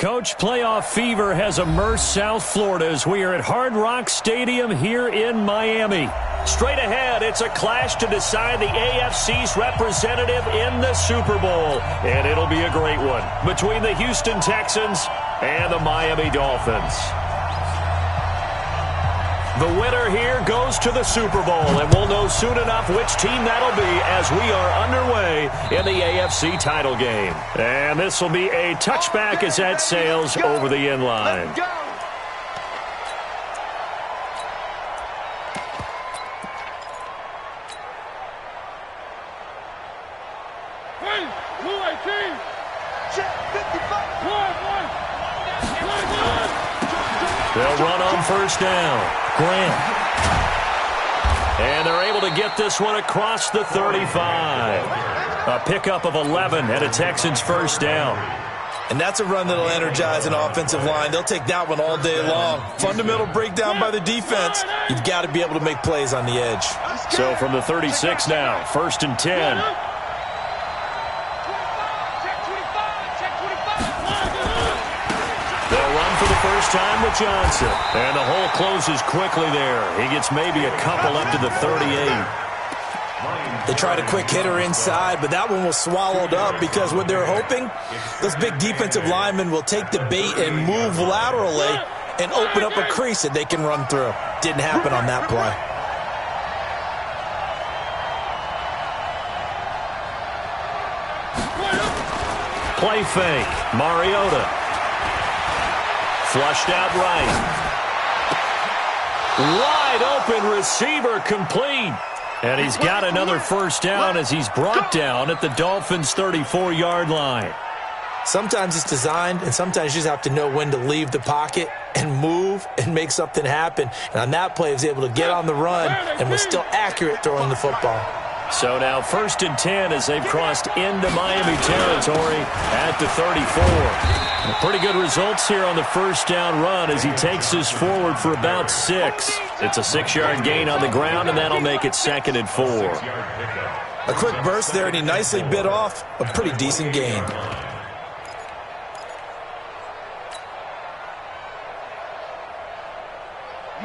Coach, playoff fever has immersed South Florida as we are at Hard Rock Stadium here in Miami. Straight ahead, it's a clash to decide the AFC's representative in the Super Bowl. And it'll be a great one between the Houston Texans and the Miami Dolphins. The winner here goes to the Super Bowl, and we'll know soon enough which team that'll be as we are underway in the AFC title game. And this will be a touchback as that sails over the end line. They'll run on first down. Grant. And they're able to get this one across the 35. A pickup of 11 and a Texans first down. And that's a run that'll energize an offensive line. They'll take that one all day long. Fundamental breakdown by the defense. You've got to be able to make plays on the edge. So from the 36 now, 1st and 10. First time with Johnson. And the hole closes quickly there. He gets maybe a couple up to the 38. They tried a quick hitter inside, but that one was swallowed up because what they're hoping, those big defensive linemen will take the bait and move laterally and open up a crease that they can run through. Didn't happen on that play. Play fake. Mariota. Flushed out right. Wide open receiver complete. And he's got another first down as he's brought down at the Dolphins' 34-yard line. Sometimes it's designed, and sometimes you just have to know when to leave the pocket and move and make something happen. And on that play, he was able to get on the run and was still accurate throwing the football. So now 1st and 10 as they've crossed into Miami territory at the 34. Pretty good results here on the first down run as he takes this forward for about 6. It's a 6-yard gain on the ground, and that'll make it 2nd and 4. A quick burst there, and he nicely bit off a pretty decent gain.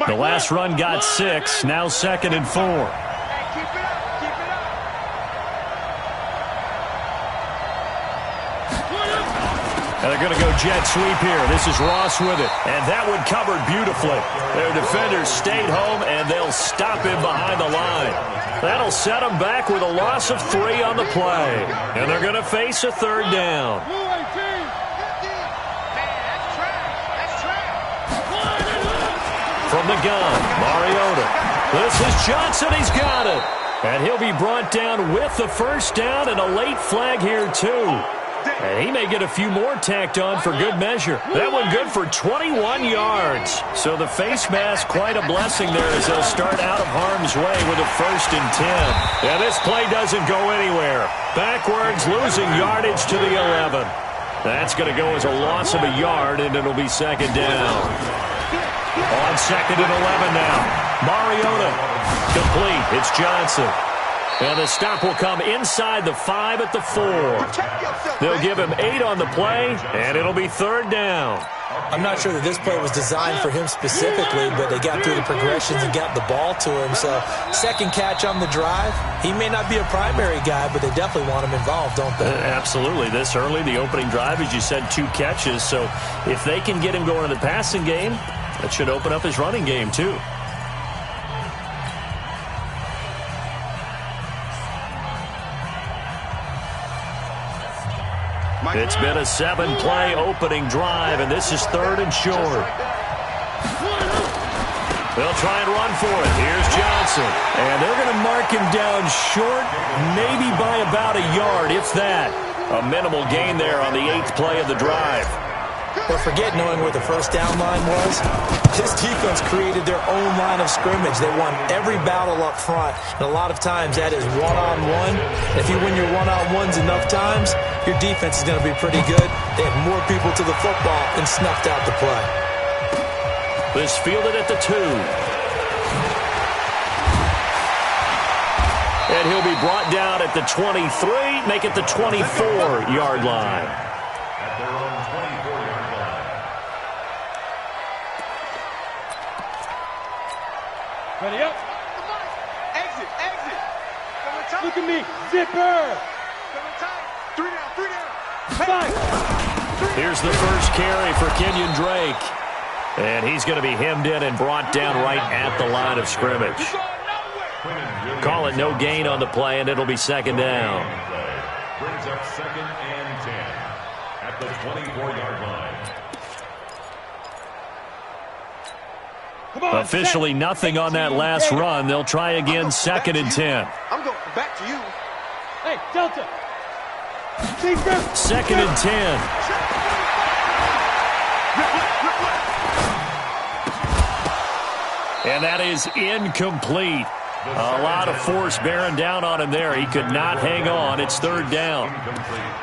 The last run got 6, now 2nd and 4. And they're going to go jet sweep here. This is Ross with it. And that one covered beautifully. Their defenders stayed home, and they'll stop him behind the line. That'll set them back with a loss of 3 on the play. And they're going to face a 3rd down. From the gun, Mariota. This is Johnson. He's got it. And he'll be brought down with the first down and a late flag here, too. And he may get a few more tacked on for good measure. That one good for 21 yards. So the face mask, quite a blessing there as they'll start out of harm's way with a 1st and 10. Yeah, this play doesn't go anywhere. Backwards, losing yardage to the 11. That's going to go as a loss of a yard, and it'll be 2nd down. On 2nd and 11 now. Mariota. Complete. It's Johnson. And the stop will come inside the 5 at the 4. They'll give him 8 on the play, and it'll be 3rd down. I'm not sure that this play was designed for him specifically, but they got through the progressions and got the ball to him. So, second catch on the drive. He may not be a primary guy, but they definitely want him involved, don't they? Absolutely. This early, the opening drive, as you said, 2 catches. So, if they can get him going in the passing game, that should open up his running game, too. It's been a 7-play opening drive, and this is 3rd and short. They'll try and run for it. Here's Johnson. And they're going to mark him down short, maybe by about a yard, if that. A minimal gain there on the 8th play of the drive. But forget knowing where the first down line was. This defense created their own line of scrimmage. They won every battle up front. And a lot of times that is one-on-one. If you win your one-on-ones enough times, your defense is going to be pretty good. They have more people to the football and snuffed out the play. This fielded at the 2. And he'll be brought down at the 23, make it the 24-yard line. Ready up. Exit. Look at me. Zipper. 3 down. 5. Here's the first carry for Kenyon Drake. And he's going to be hemmed in and brought down right at the line of scrimmage. Call it no gain on the play, and it'll be second down. Brings up 2nd and 10 at the 24-yard line. Officially nothing on that last run. They'll try again, 2nd and 10. I'm going back to you. Hey, Delta. 2nd and 10. And that is incomplete. A lot of force bearing down on him there. He could not hang on. It's 3rd down.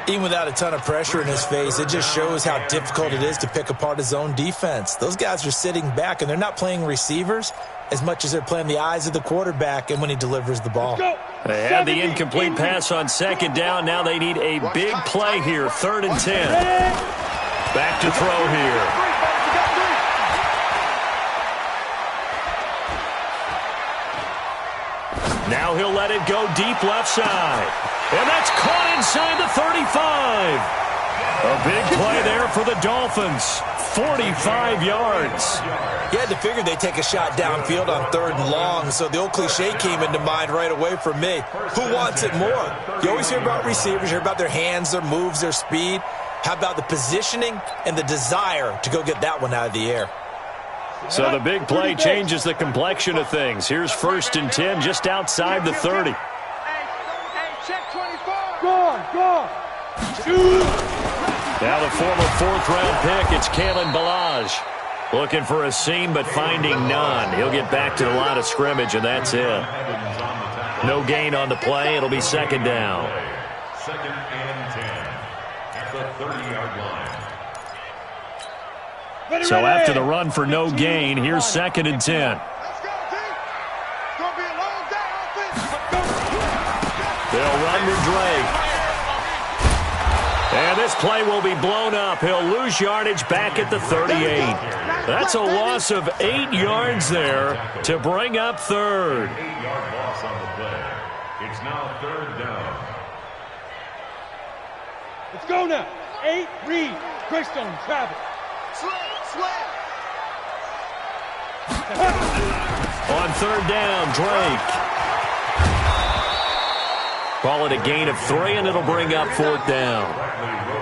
Even without a ton of pressure in his face, it just shows how difficult it is to pick apart his own defense. Those guys are sitting back, and they're not playing receivers as much as they're playing the eyes of the quarterback and when he delivers the ball. They had the incomplete pass on 2nd down. Now they need a big play here, 3rd and 10. Back to throw here. Now he'll let it go deep left side. And that's caught inside the 35. A big play there for the Dolphins. 45 yards. You had to figure they'd take a shot downfield on 3rd and long, so the old cliche came into mind right away for me. Who wants it more? You always hear about receivers, hear about their hands, their moves, their speed. How about the positioning and the desire to go get that one out of the air? So the big play changes the complexion of things. Here's 1st and 10 just outside the 30. Check 24. Go. Now the former 4th-round pick, it's Kalen Ballage. Looking for a seam, but finding none. He'll get back to the line of scrimmage, and that's it. No gain on the play. It'll be 2nd down. 2nd and 10 at the 30-yard line. So after the run for no gain, here's 2nd and 10. Let's go, team. It's going to be a long day offense. They'll run to Drake. And this play will be blown up. He'll lose yardage back at the 38. That's a loss of 8 yards there to bring up 3rd. 8-yard loss on the play. It's now 3rd down. Let's go now. 8, read. Greystone, travel. On 3rd down, Drake. Call it a gain of 3, and it'll bring up 4th down.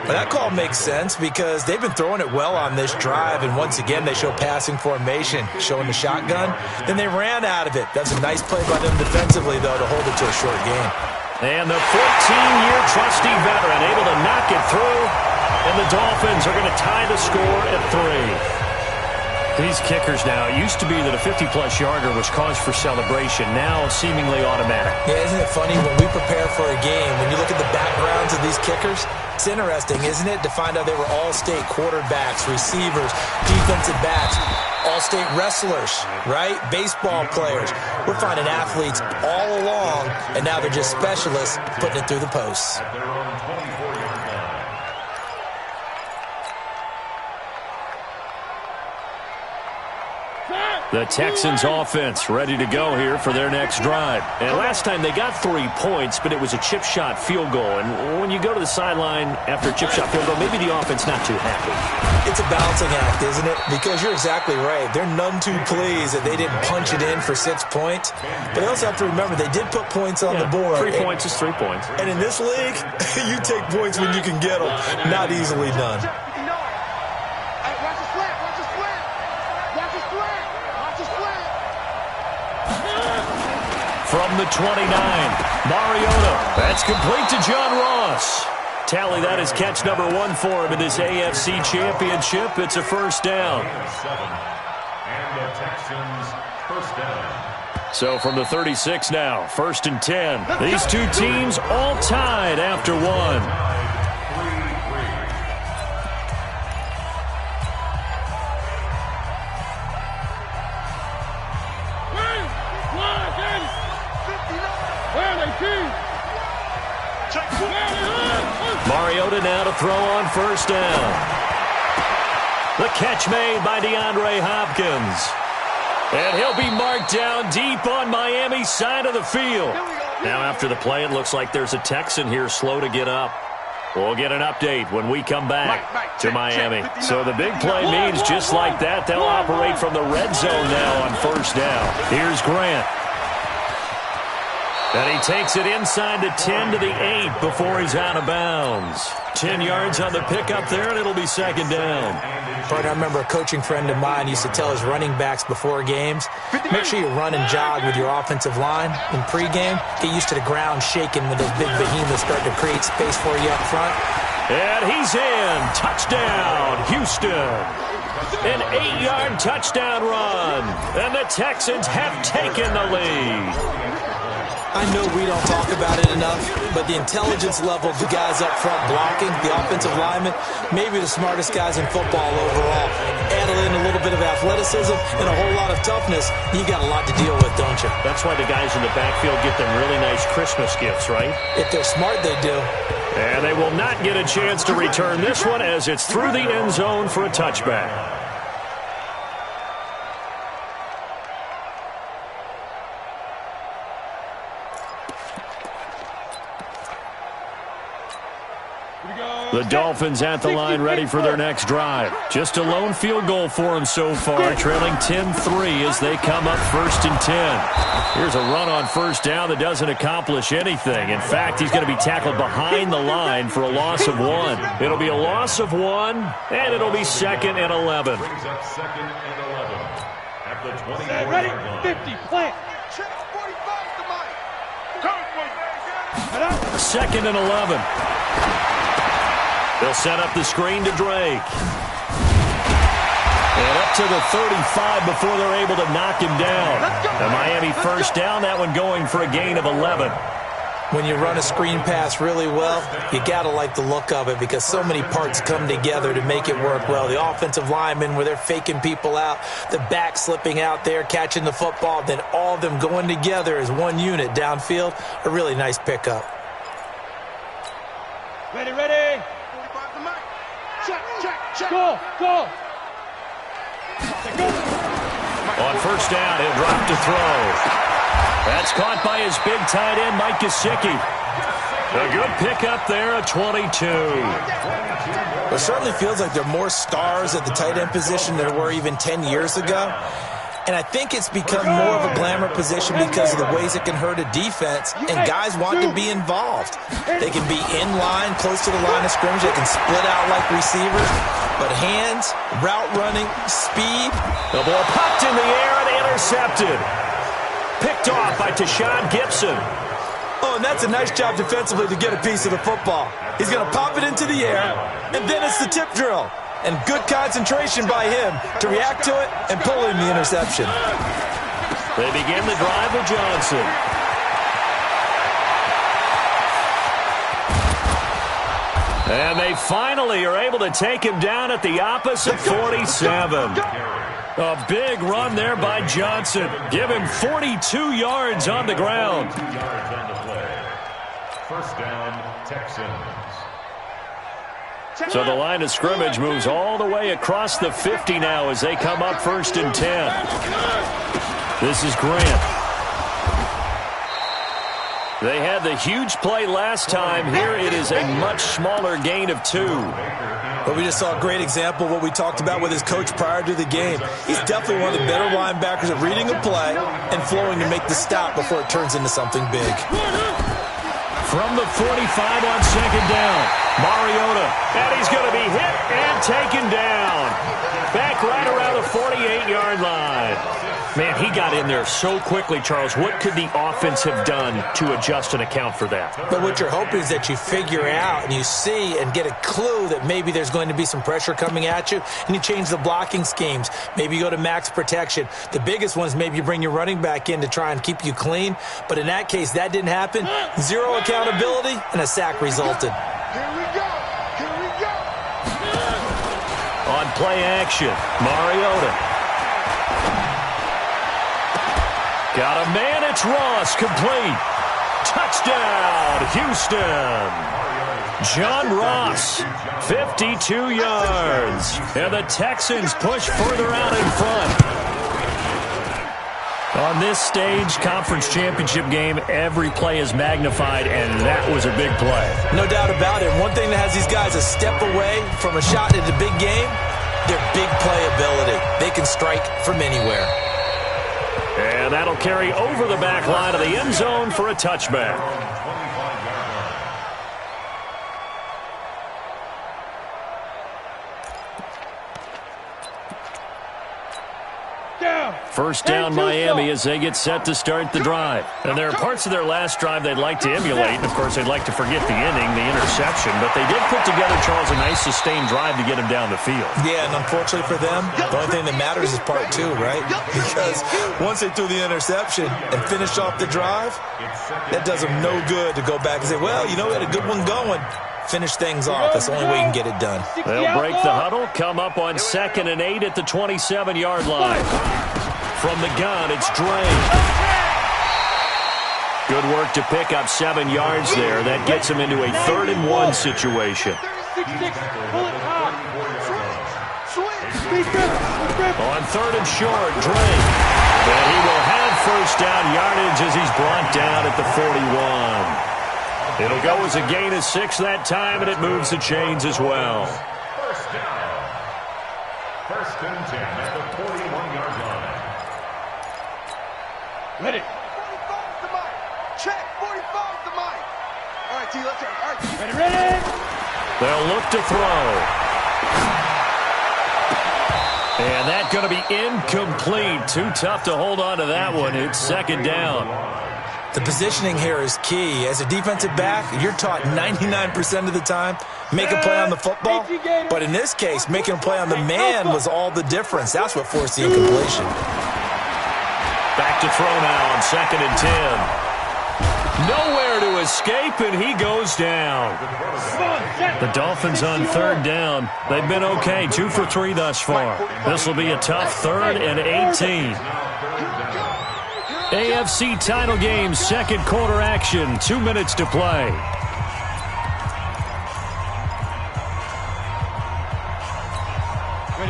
Well, that call makes sense because they've been throwing it well on this drive, and once again they show passing formation, showing the shotgun. Then they ran out of it. That's a nice play by them defensively, though, to hold it to a short game. And the 14-year trusty veteran able to knock it through, and the Dolphins are going to tie the score at 3. These kickers now, it used to be that a 50-plus yarder was cause for celebration, now seemingly automatic. Yeah, isn't it funny when we prepare for a game, when you look at the backgrounds of these kickers, it's interesting, isn't it, to find out they were all-state quarterbacks, receivers, defensive backs, all-state wrestlers, right? Baseball players. We're finding athletes all along, and now they're just specialists putting it through the posts. At their own 24-yard line. The Texans offense ready to go here for their next drive. And last time they got 3 points, but it was a chip shot field goal. And when you go to the sideline after a chip shot field goal, maybe the offense not too happy. It's a balancing act, isn't it? Because you're exactly right. They're none too pleased that they didn't punch it in for 6 points. But they also have to remember they did put points on the board. 3 points is 3 points. And in this league, you take points when you can get them. Not easily done. From the 29, Mariota. That's complete to John Ross. Tally that is catch number 1 for him in this AFC Championship. It's a 1st down. And the Texans first down. So from the 36 now, 1st and 10. These two teams all tied after 1. Mariota now to throw on 1st down. The catch made by DeAndre Hopkins. And he'll be marked down deep on Miami's side of the field. Now after the play, it looks like there's a Texan here slow to get up. We'll get an update when we come back to Miami. So the big play means just like that, they'll operate from the red zone now on first down. Here's Grant. And he takes it inside the 10 to the 8 before he's out of bounds. 10 yards on the pickup there, and it'll be second down. I remember a coaching friend of mine used to tell his running backs before games, make sure you run and jog with your offensive line in pregame. Get used to the ground shaking when those big behemoths start to create space for you up front. And he's in. Touchdown, Houston. An 8-yard touchdown run. And the Texans have taken the lead. I know we don't talk about it enough, but the intelligence level of the guys up front blocking, the offensive linemen, maybe the smartest guys in football overall. Add in a little bit of athleticism and a whole lot of toughness, you got a lot to deal with, don't you? That's why the guys in the backfield get them really nice Christmas gifts, right? If they're smart, they do. And they will not get a chance to return this one as it's through the end zone for a touchback. The Dolphins at the line ready for their next drive. Just a lone field goal for them so far, trailing 10-3 as they come up first and 10. Here's a run on first down that doesn't accomplish anything. In fact, he's going to be tackled behind the line for a loss of 1. It'll be a loss of 1, and it'll be second and 11. Brings up second and 11 at the 20. Ready? 50, plant. Second and 11. They'll set up the screen to Drake. And up to the 35 before they're able to knock him down. The Miami first down, that one going for a gain of 11. When you run a screen pass really well, you got to like the look of it because so many parts come together to make it work well. The offensive linemen, where they're faking people out, the back slipping out there, catching the football, then all of them going together as one unit downfield. A really nice pickup. Ready, ready. Go, go. On first down, he'll drop to throw. That's caught by his big tight end, Mike Gesicki. A good pickup there, a 22. It certainly feels like there are more stars at the tight end position than there were even 10 years ago. And I think it's become more of a glamour position because of the ways it can hurt a defense, and guys want to be involved. They can be in line, close to the line of scrimmage. They can split out like receivers. But hands, route running, speed. The ball popped in the air and intercepted. Picked off by Tashawn Gibson. Oh, and that's a nice job defensively to get a piece of the football. He's going to pop it into the air, and then it's the tip drill. And good concentration by him to react to it and pull in the interception. They begin the drive with Johnson. And they finally are able to take him down at the opposite 47. A big run there by Johnson. Give him 42 yards on the ground. 2 yards on the play. First down, Texans. So the line of scrimmage moves all the way across the 50 now as they come up first and 10. This is Grant. They had the huge play last time. Here it is a much smaller gain of 2. But we just saw a great example of what we talked about with his coach prior to the game. He's definitely one of the better linebackers at reading a play and flowing to make the stop before it turns into something big. From the 45 on second down, Mariota, and he's going to be hit and taken down. Back right around the 48-yard line. Man, he got in there so quickly, Charles. What could the offense have done to adjust and account for that? But what you're hoping is that you figure out and you see and get a clue that maybe there's going to be some pressure coming at you, and you change the blocking schemes. Maybe you go to max protection. The biggest one is maybe you bring your running back in to try and keep you clean. But in that case, that didn't happen. Zero accountability, and a sack resulted. Here we go. Here we go. On play action, Mariota. Got a man, it's Ross, complete. Touchdown, Houston. John Ross, 52 yards. And the Texans push further out in front. On this stage, conference championship game, every play is magnified, and that was a big play. No doubt about it. One thing that has these guys a step away from a shot at the big game, their big play ability. They can strike from anywhere. And that'll carry over the back line of the end zone for a touchback. First down Miami as they get set to start the drive. And there are parts of their last drive they'd like to emulate. And, of course, they'd like to forget the inning, the interception. But they did put together, Charles, a nice sustained drive to get him down the field. Yeah, and unfortunately for them, the only thing that matters is part two, right? Because once they threw the interception and finished off the drive, that does them no good to go back and say, well, you know, we had a good one going. Finish things off. That's the only way you can get it done. They'll break the huddle, come up on 2nd and 8 at the 27-yard line. From the gun, it's Dre. Good work to pick up 7 yards there. That gets him into a 3rd and 1 situation. On 3rd and short, Dre. And he will have first down yardage as he's brought down at the 41. It'll go as a gain of 6 that time, and it moves the chains as well. First down. 1st and 10 at the 41-yard line. Ready. 45's the mic. Check. 45's the mic. All right, T, let's go. All right, T. Ready. They'll look to throw. And that's going to be incomplete. Too tough to hold on to that one. It's 2nd down. The positioning here is key. As a defensive back, you're taught 99% of the time, make a play on the football. But in this case, making a play on the man was all the difference. That's what forced the incompletion. Back to throw now on 2nd and 10. Nowhere to escape, and he goes down. The Dolphins on 3rd down. They've been okay, 2 for 3 thus far. This will be a tough 3rd and 18. AFC title game, 2nd quarter action, 2 minutes to play.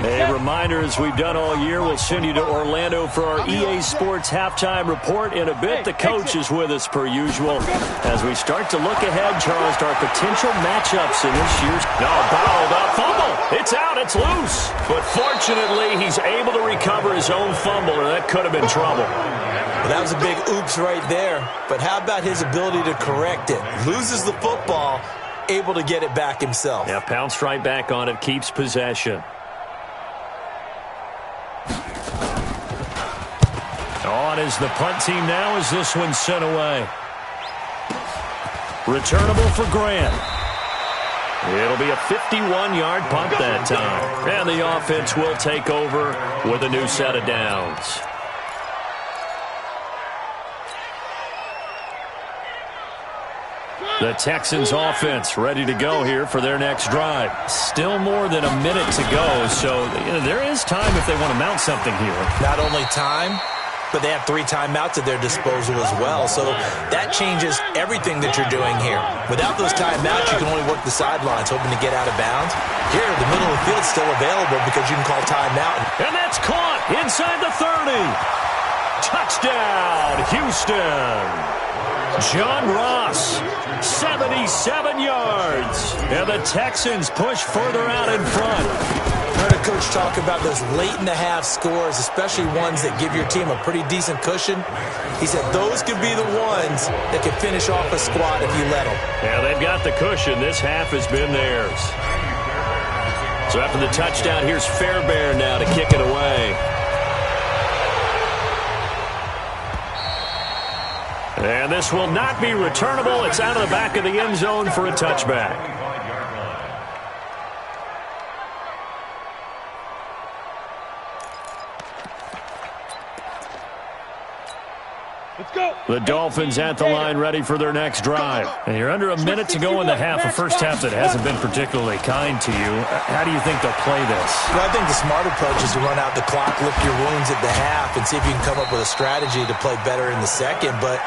A reminder, as we've done all year, we'll send you to Orlando for our EA Sports halftime report in a bit. The coach is with us per usual. As we start to look ahead, Charles, to our potential matchups in this year's... No, balled up, fumble! It's out, it's loose! But fortunately, he's able to recover his own fumble, or that could have been trouble. Well, that was a big oops right there. But how about his ability to correct it? Loses the football, able to get it back himself. Yeah, pounced right back on it, keeps possession. On is the punt team now as this one's sent away. Returnable for Grant. It'll be a 51-yard punt that time. And the offense will take over with a new set of downs. The Texans offense ready to go here for their next drive. Still more than a minute to go, so there is time if they want to mount something here. Not only time, but they have 3 timeouts at their disposal as well. So that changes everything that you're doing here. Without those timeouts, you can only work the sidelines, hoping to get out of bounds. Here, the middle of the field's still available because you can call timeout. And that's caught inside the 30. Touchdown, Houston. John Ross, 77 yards. And the Texans push further out in front. I heard a coach talk about those late-in-the-half scores, especially ones that give your team a pretty decent cushion. He said those could be the ones that can finish off a squad if you let them. Yeah, they've got the cushion. This half has been theirs. So after the touchdown, here's Fairbairn now to kick it away. And this will not be returnable. It's out of the back of the end zone for a touchback. Let's go. The Dolphins at the line ready for their next drive. And you're under a minute to go in the half, a first half that hasn't been particularly kind to you. How do you think they'll play this? Well, I think the smart approach is to run out the clock, lick your wounds at the half, and see if you can come up with a strategy to play better in the second. But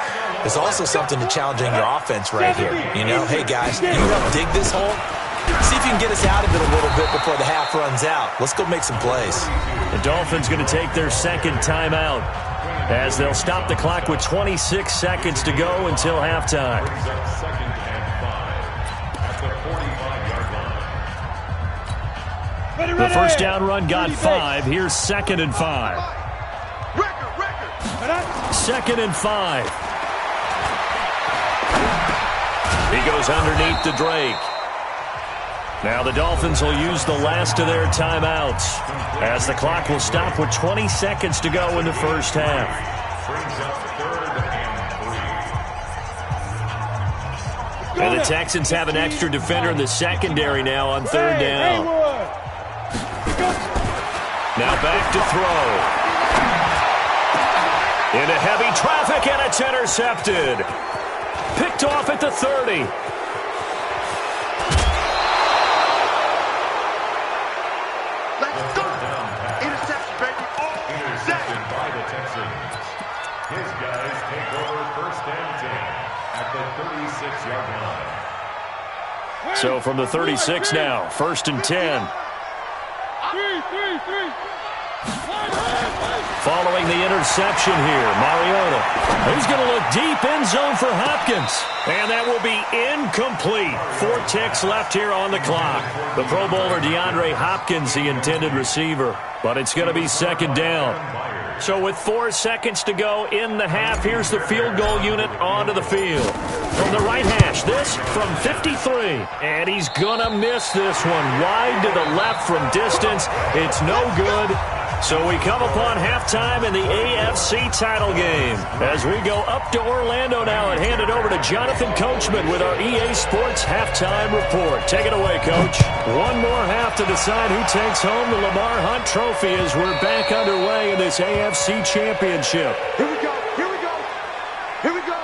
there's also something to challenging your offense right here. You know, hey, guys, you help dig this hole. See if you can get us out of it a little bit before the half runs out. Let's go make some plays. The Dolphins going to take their second timeout. as they'll stop the clock with 26 seconds to go until halftime. Second and 5 at the 45-yard line. The first down run got 5. Here's second and 5. Second and 5. He goes underneath to Drake. Now the Dolphins will use the last of their timeouts as the clock will stop with 20 seconds to go in the first half. Brings up third and 3. And the Texans have an extra defender in the secondary now on third down. Now back to throw. Into heavy traffic, and it's intercepted. Picked off at the 30. Intercepted by the Texans. His guys take over first and 10 at the 36-yard line. So from the 36 now, first and 10. Following the interception here, Mariota. He's going to look deep end zone for Hopkins. And that will be incomplete. 4 ticks left here on the clock. The Pro Bowler DeAndre Hopkins, the intended receiver. But it's going to be second down. So with 4 seconds to go in the half, here's the field goal unit onto the field. From the right hash, this from 53. And he's going to miss this one. Wide to the left from distance. It's no good. So we come upon halftime in the AFC title game. As we go up to Orlando now and hand it over to Jonathan Coachman with our EA Sports halftime report. Take it away, Coach. One more half to decide who takes home the Lamar Hunt Trophy as we're back underway in this AFC Championship. Here we go. Here we go. Here we go.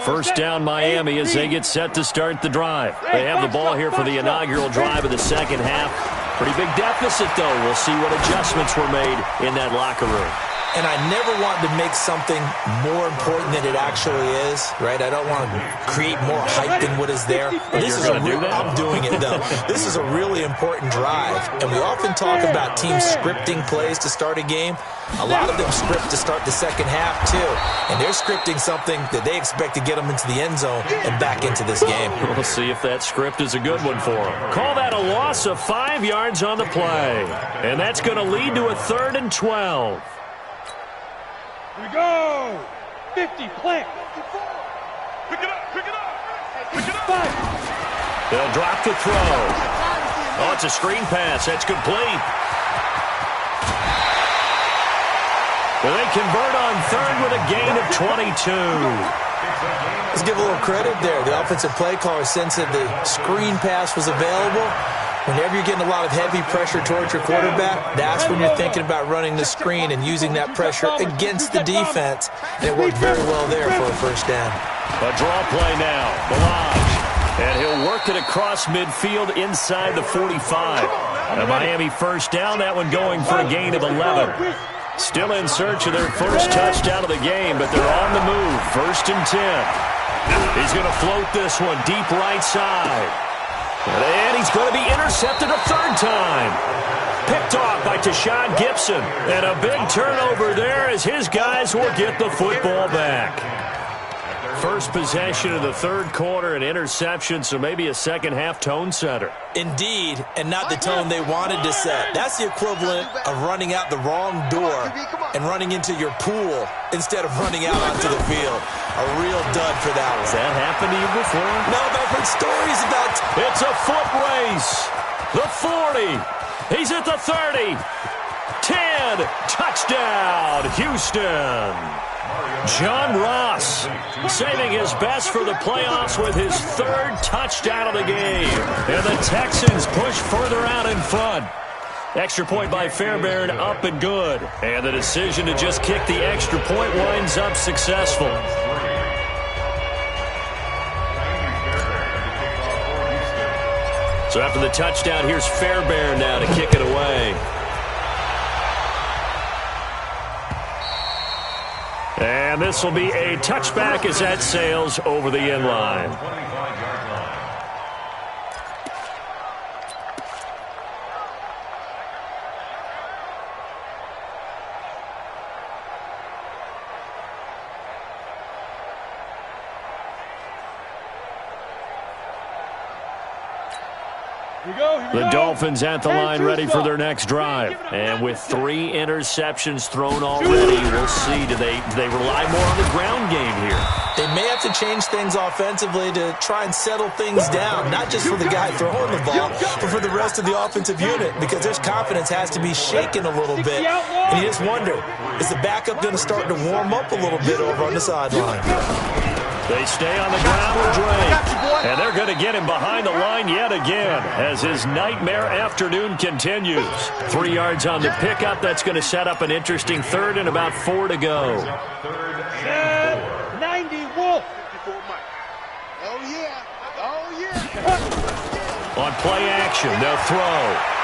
First down Miami as they get set to start the drive. They have the ball here for the inaugural drive of the second half. Pretty big deficit, though. We'll see what adjustments were made in that locker room. And I never want to make something more important than it actually is, right? I don't want to create more hype than what is there. But this is I'm doing it, though. This is a really important drive. And we often talk about teams scripting plays to start a game. A lot of them script to start the second half, too. And they're scripting something that they expect to get them into the end zone and back into this game. We'll see if that script is a good one for them. Call that a loss of 5 yards on the play. And that's going to lead to a 3rd and 12. Here we go. 50, plant. Pick it up. Pick it up. Pick it up. 5. They'll drop the throw. Oh, it's a screen pass. That's complete. Well, they convert on 3rd with a gain of 22. Let's give a little credit there. The offensive play caller sensed that the screen pass was available. Whenever you're getting a lot of heavy pressure towards your quarterback, that's when you're thinking about running the screen and using that pressure against the defense. And it worked very well there for a first down. A draw play now. Balaj. And he'll work it across midfield inside the 45. A Miami first down, that one going for a gain of 11. Still in search of their first touchdown of the game, but they're on the move. 1st and 10. He's going to float this one deep right side. And he's going to be intercepted a 3rd time. Picked off by Tashawn Gibson. And a big turnover there as his guys will get the football back. First possession of the 3rd quarter, an interception, so maybe a second half tone setter. Indeed, and not the tone they wanted to set. That's the equivalent of running out the wrong door and running into your pool instead of running out onto the field. A real dud for that one. Has that happened to you before? No, but I've heard stories about... It's a foot race. The 40. He's at the 30. 10. Touchdown, Houston. John Ross saving his best for the playoffs with his 3rd touchdown of the game. And the Texans push further out in front. Extra point by Fairbairn, up and good. And the decision to just kick the extra point winds up successful. So after the touchdown, here's Fairbairn now to kick it away. And this will be a touchback as that sails over the end line. The Dolphins at the line ready for their next drive. And with 3 interceptions thrown already, we'll see. Do they rely more on the ground game here? They may have to change things offensively to try and settle things down, not just for the guy throwing the ball, but for the rest of the offensive unit, because their confidence has to be shaken a little bit. And you just wonder, is the backup going to start to warm up a little bit over on the sideline? They stay on the ground with Drake. And they're going to get him behind the line yet again as his nightmare afternoon continues. 3 yards on the pickup. That's going to set up an interesting third and about 4 to go. 90 Wolf. Oh, yeah. Oh, yeah. On play action, they'll throw.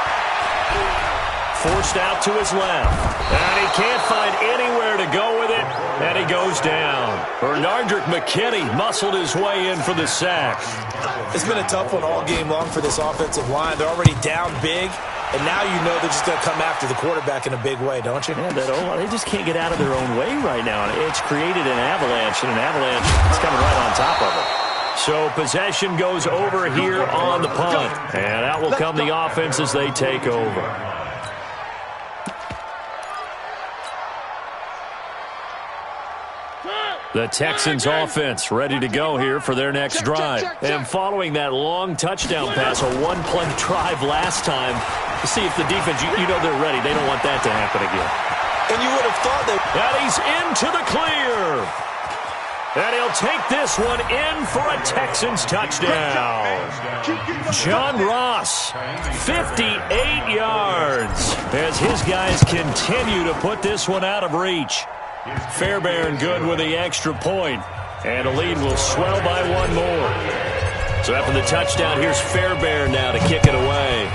Forced out to his left. And he can't find anywhere to go with it. And he goes down. Bernardrick McKinney muscled his way in for the sack. It's been a tough one all game long for this offensive line. They're already down big. And now you know they're just going to come after the quarterback in a big way, don't you? Yeah, they just can't get out of their own way right now. It's created an avalanche, and an avalanche is coming right on top of it. So possession goes over here on the punt. And out will come the offense as they take over. The Texans offense ready to go here for their next drive. And following that long touchdown pass, a one-play drive last time, to see if the defense, you know they're ready. They don't want that to happen again. And you would have thought that. And he's into the clear. And he'll take this one in for a Texans touchdown. John Ross, 58 yards, as his guys continue to put this one out of reach. Fairbairn good with the extra point, and the lead will swell by 1 more. So after the touchdown, here's Fairbairn now to kick it away.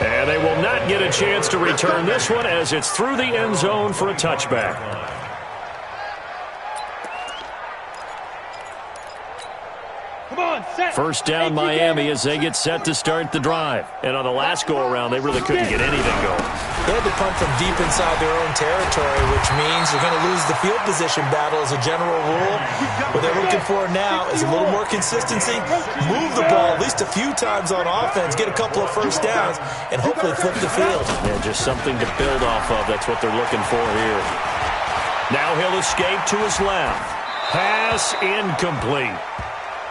And they will not get a chance to return this one as it's through the end zone for a touchback. First down Miami as they get set to start the drive. And on the last go-around, they really couldn't get anything going. They had to punt from deep inside their own territory, which means they're going to lose the field position battle as a general rule. What they're looking for now is a little more consistency, move the ball at least a few times on offense, get a couple of first downs, and hopefully flip the field. Yeah, just something to build off of. That's what they're looking for here. Now he'll escape to his left. Pass incomplete.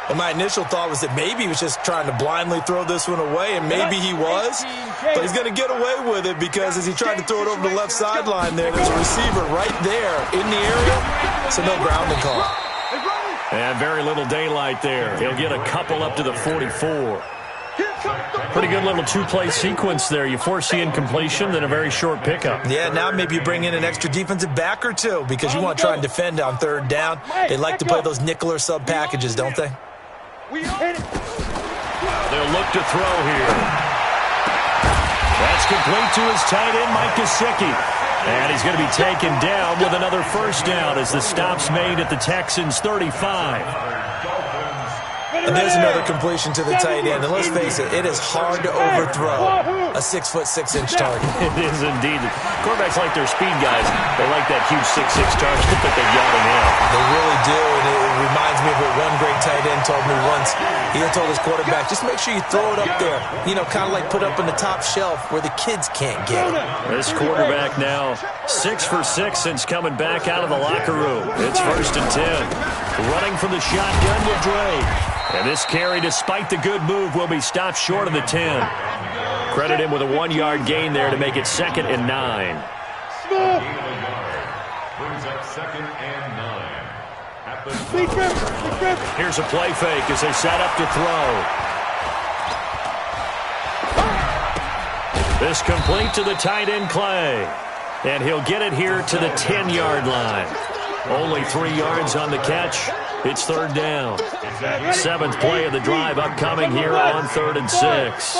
And my initial thought was that maybe he was just trying to blindly throw this one away, and maybe he was. But he's going to get away with it because as he tried to throw it over the left sideline there's a receiver right there in the area, so no grounding call. And very little daylight there. He'll get a couple up to the 44. Pretty good little 2-play sequence there. You force the incompletion, then a very short pickup. Yeah, now maybe you bring in an extra defensive back or two because you want to try and defend on third down. They like to play those nickel or sub packages, don't they? They'll look to throw here. That's complete to his tight end, Mike Gesicki. And he's going to be taken down with another first down as the stop's made at the Texans' 35. And there's another completion to the tight end. And let's face it, it is hard to overthrow a 6'6" target. It is indeed. Quarterbacks like their speed guys. They like that huge 6'6" target that they got in him. They really do. And it reminds me of what one great tight end told me once. He told his quarterback, just make sure you throw it up there. You know, kind of like put up in the top shelf where the kids can't get it. This quarterback now 6 for 6 since coming back out of the locker room. It's 1st and 10. Running from the shotgun with Drake. And this carry, despite the good move, will be stopped short of the 10. Credit him with a 1-yard gain there to make it 2nd and 9. Brings up 2nd and 9. Here's a play fake as they set up to throw. This complete to the tight end Clay. And he'll get it here to the 10-yard line. Only 3 yards on the catch. It's 3rd down. 7th play of the drive upcoming here on 3rd and 6.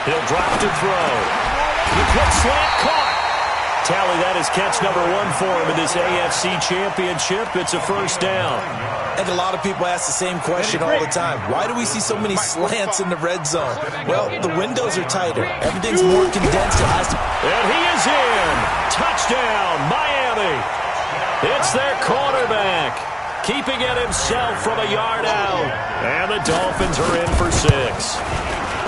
He'll drop to throw. The quick slant caught. Tally, that is catch number 1 for him in this AFC Championship. It's a first down. And a lot of people ask the same question all the time. Why do we see so many slants in the red zone? Well, the windows are tighter. Everything's more condensed. And he is in. Touchdown, Miami. It's their quarterback, keeping it himself from a yard out. And the Dolphins are in for 6.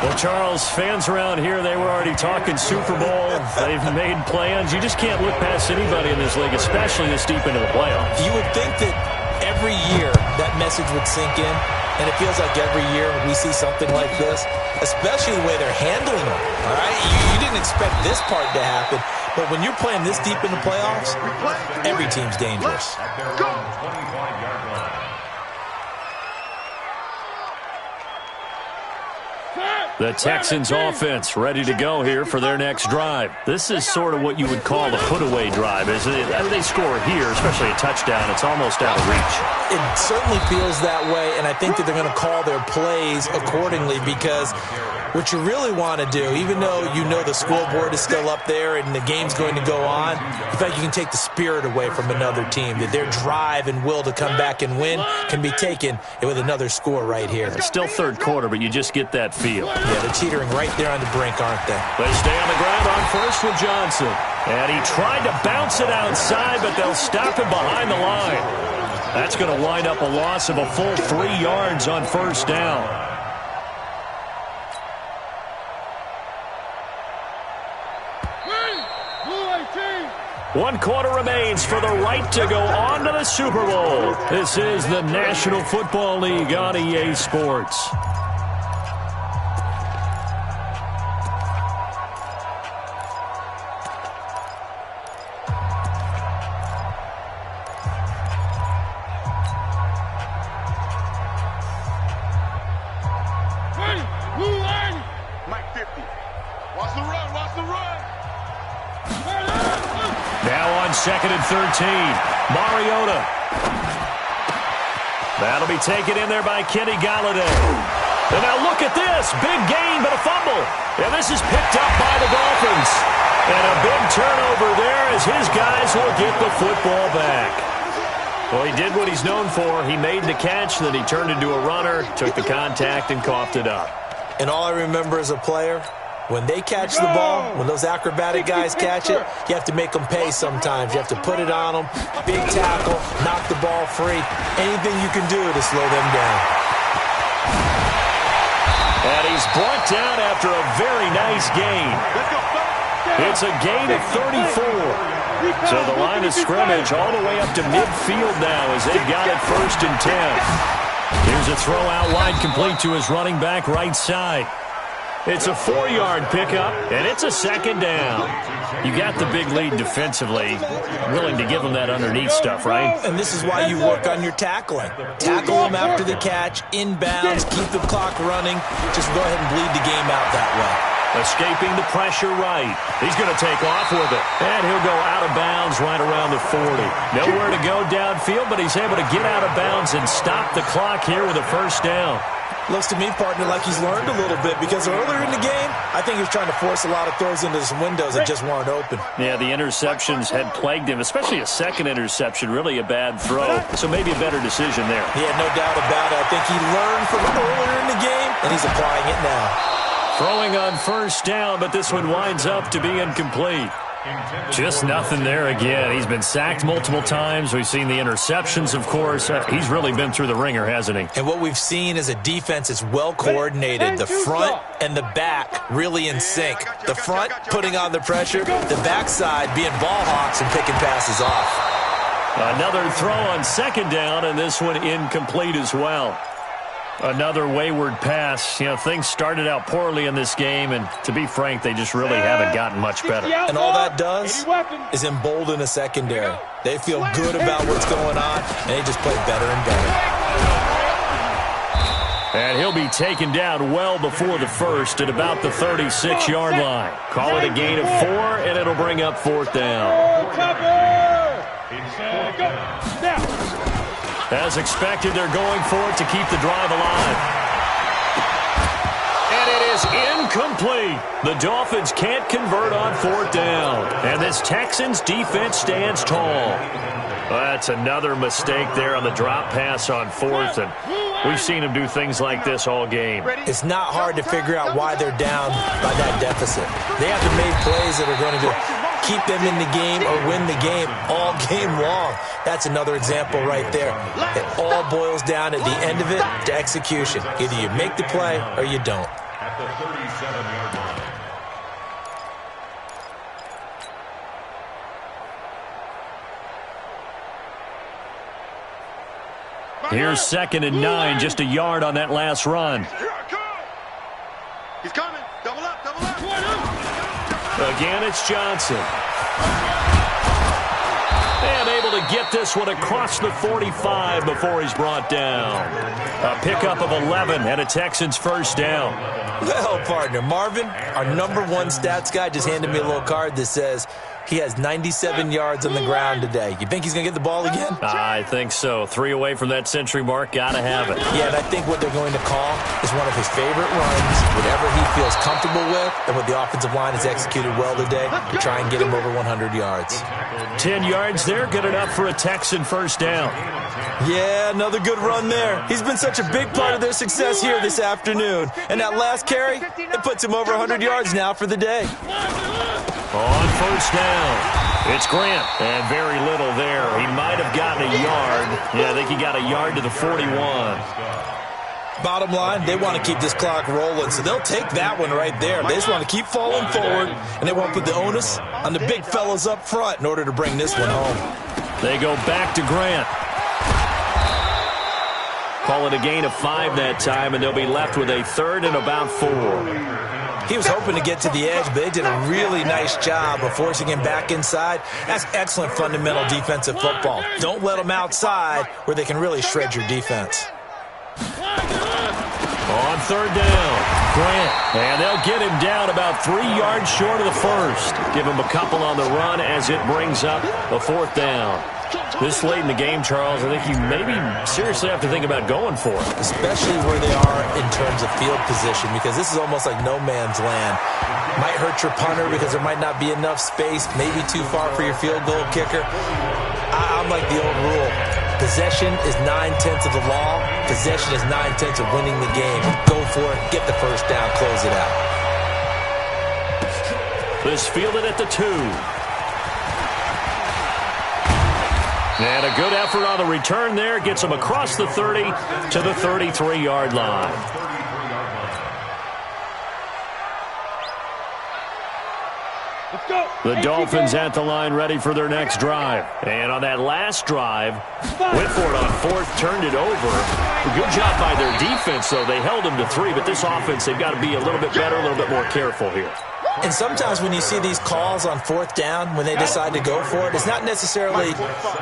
Well, Charles, fans around here, they were already talking Super Bowl. They've made plans. You just can't look past anybody in this league, especially this deep into the playoffs. You would think that every year that message would sink in, and it feels like every year we see something like this, especially the way they're handling it. All right? You didn't expect this part to happen, but when you're playing this deep in the playoffs, every team's dangerous. Go! 25-yard line. The Texans offense ready to go here for their next drive. This is sort of what you would call the put-away drive, isn't it? As they score here, especially a touchdown, it's almost out of reach. It certainly feels that way, and I think that they're going to call their plays accordingly because what you really want to do, even though you know the scoreboard is still up there and the game's going to go on, in fact, you can take the spirit away from another team, that their drive and will to come back and win can be taken with another score right here. It's still third quarter, but you just get that feel. Yeah, they're teetering right there on the brink, aren't they? They stay on the ground on first with Johnson. And he tried to bounce it outside, but they'll stop him behind the line. That's going to wind up a loss of a full 3 yards on first down. One quarter remains for the right to go on to the Super Bowl. This is the National Football League on EA Sports. Mike 50. Watch the run, watch the run. Now on 2nd and 13, Mariota. That'll be taken in there by Kenny Golladay. And now look at this. Big gain, but a fumble. And this is picked up by the Dolphins. And a big turnover there as his guys will get the football back. Well, he did what he's known for. He made the catch, then he turned into a runner, took the contact, and coughed it up. And all I remember as a player, when they catch the ball, when those acrobatic guys catch it, you have to make them pay sometimes. You have to put it on them, big tackle, knock the ball free. Anything you can do to slow them down. And he's brought down after a very nice gain. It's a gain of 34. So the line of scrimmage all the way up to midfield now as they've got it 1st and 10. Here's a throw out wide complete to his running back right side. It's a 4-yard pickup, and it's a 2nd down. You got the big lead defensively, willing to give them that underneath stuff, right? And this is why you work on your tackling. Tackle them after the catch, inbounds, keep the clock running. Just go ahead and bleed the game out that way. Escaping the pressure right. He's going to take off with it. And he'll go out of bounds right around the 40. Nowhere to go downfield, but he's able to get out of bounds and stop the clock here with a first down. Looks to me, partner, like he's learned a little bit because earlier in the game, I think he was trying to force a lot of throws into some windows that just weren't open. Yeah, the interceptions had plagued him, especially a second interception, really a bad throw. So maybe a better decision there. Yeah, no doubt about it. I think he learned from earlier in the game, and he's applying it now. Throwing on first down, but this one winds up to be incomplete. Just nothing there again. He's been sacked multiple times. We've seen the interceptions, of course. He's really been through the ringer, hasn't he? And what we've seen is a defense that's well coordinated. The front and the back really in sync. The front putting on the pressure. The backside being ball hawks and picking passes off. Another throw on 2nd down, and this one incomplete as well. Another wayward pass. You know, things started out poorly in this game, and to be frank, they just really haven't gotten much better. And all that does is embolden a secondary. They feel good about what's going on, and they just play better and better. And he'll be taken down well before the first at about the 36-yard line. Call it a gain of 4, and it'll bring up 4th down. As expected, they're going for it to keep the drive alive. And it is incomplete. incomplete. The Dolphins can't convert on 4th down. And this Texans defense stands tall. That's another mistake there on the drop pass on 4th, and we've seen him do things like this all game. It's not hard to figure out why they're down by that deficit. They have to make plays that are going to keep them in the game or win the game all game long. That's another example right there. It all boils down at the end of it to execution. Either you make the play or you don't. At the 37-yard line. Here's 2nd and 9, just a yard on that last run. He's coming. Double up, double up. Again, it's Johnson. And able to get this one across the 45 before he's brought down. A pickup of 11 and a Texans first down. Well, partner, Marvin, our #1 stats guy, just handed me a little card that says he has 97 yards on the ground today. You think he's going to get the ball again? I think so. 3 away from that century mark. Got to have it. Yeah, and I think what they're going to call is one of his favorite runs, whatever he feels comfortable with, and what the offensive line has executed well today to try and get him over 100 yards. 10 yards there, good enough for a Texan first down. Yeah, another good run there. He's been such a big part of their success here this afternoon. And that last carry, it puts him over 100 yards now for the day. On first down, it's Grant, and very little there. He might have gotten a yard. Yeah, I think he got a yard to the 41. Bottom line, they want to keep this clock rolling, so they'll take that one right there. They just want to keep falling forward, and they want to put the onus on the big fellas up front in order to bring this one home. They go back to Grant. Call it a gain of 5 that time, and they'll be left with a 3rd and about 4. He was hoping to get to the edge, but they did a really nice job of forcing him back inside. That's excellent fundamental defensive football. Don't let them outside where they can really shred your defense. On 3rd down, Grant, and they'll get him down about 3 yards short of the first. Give him a couple on the run as it brings up a 4th down. This late in the game, Charles, I think you maybe seriously have to think about going for it. Especially where they are in terms of field position, because this is almost like no man's land. Might hurt your punter because there might not be enough space, maybe too far for your field goal kicker. I'm like the old rule. Possession is 9/10 of the law. Possession is 9/10 of winning the game. Go for it, get the first down, close it out. This fielded at the 2. And a good effort on the return there. Gets him across the 30 to the 33-yard line. Let's go. The Dolphins at the line ready for their next drive. And on that last drive, went for it on 4th, turned it over. A good job by their defense, though. They held them to 3, but this offense, they've got to be a little bit better, a little bit more careful here. And sometimes when you see these calls on 4th down, when they decide to go for it, it's not necessarily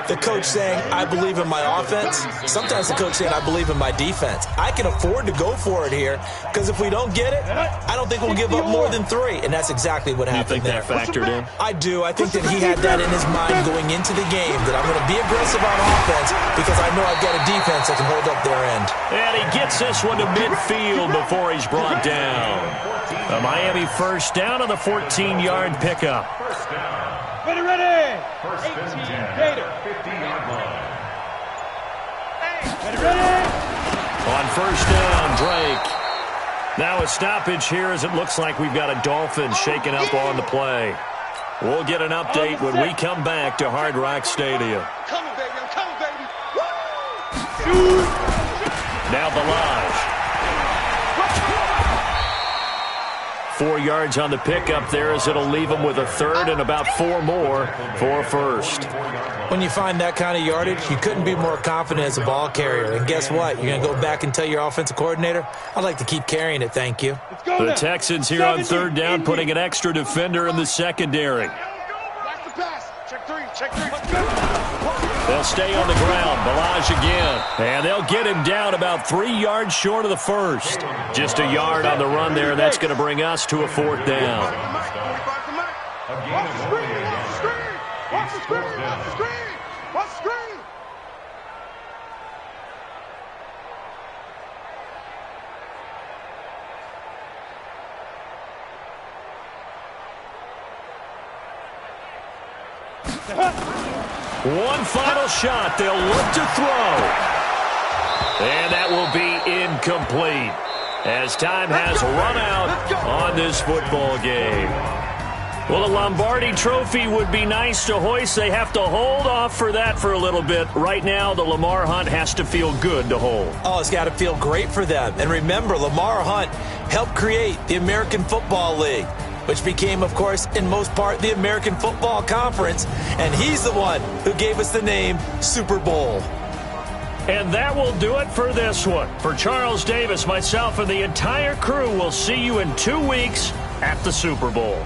the coach saying, I believe in my offense. Sometimes the coach saying, I believe in my defense. I can afford to go for it here because if we don't get it, I don't think we'll give up more than 3. And that's exactly what happened there. You think that factored in? I do. I think that he had that in his mind going into the game, that I'm going to be aggressive on offense because I know I've got a defense that can hold up their end. And he gets this one to midfield before he's brought down. A Miami first down on the 14-yard pickup. Ready, ready. First 18, and 10. Gator. 50-yard line. Ready, ready. On first down, Drake. Now a stoppage here as it looks like we've got a Dolphin shaken up on the play. We'll get an update when we come back to Hard Rock Stadium. Coming, baby. I'm coming, baby. Woo! Now Balaj. 4 yards on the pickup there as it'll leave them with a 3rd and about 4 more for a first. When you find that kind of yardage, you couldn't be more confident as a ball carrier. And guess what? You're going to go back and tell your offensive coordinator, I'd like to keep carrying it, thank you. The Texans here on 3rd down, putting an extra defender in the secondary. Watch the pass. Check 3. Check 3. Let's go. They'll stay on the ground. Balaj again. And they'll get him down about 3 yards short of the first. Just a yard on the run there. That's going to bring us to a 4th down. Watch the screen. Watch the screen. Watch the screen. Watch the screen. One final shot. They'll look to throw. And that will be incomplete as time has run out on this football game. Well, the Lombardi Trophy would be nice to hoist. They have to hold off for that for a little bit. Right now, the Lamar Hunt has to feel good to hold. Oh, it's got to feel great for them. And remember, Lamar Hunt helped create the American Football League, which became, of course, in most part, the American Football Conference. And he's the one who gave us the name Super Bowl. And that will do it for this one. For Charles Davis, myself, and the entire crew, we'll see you in 2 weeks at the Super Bowl.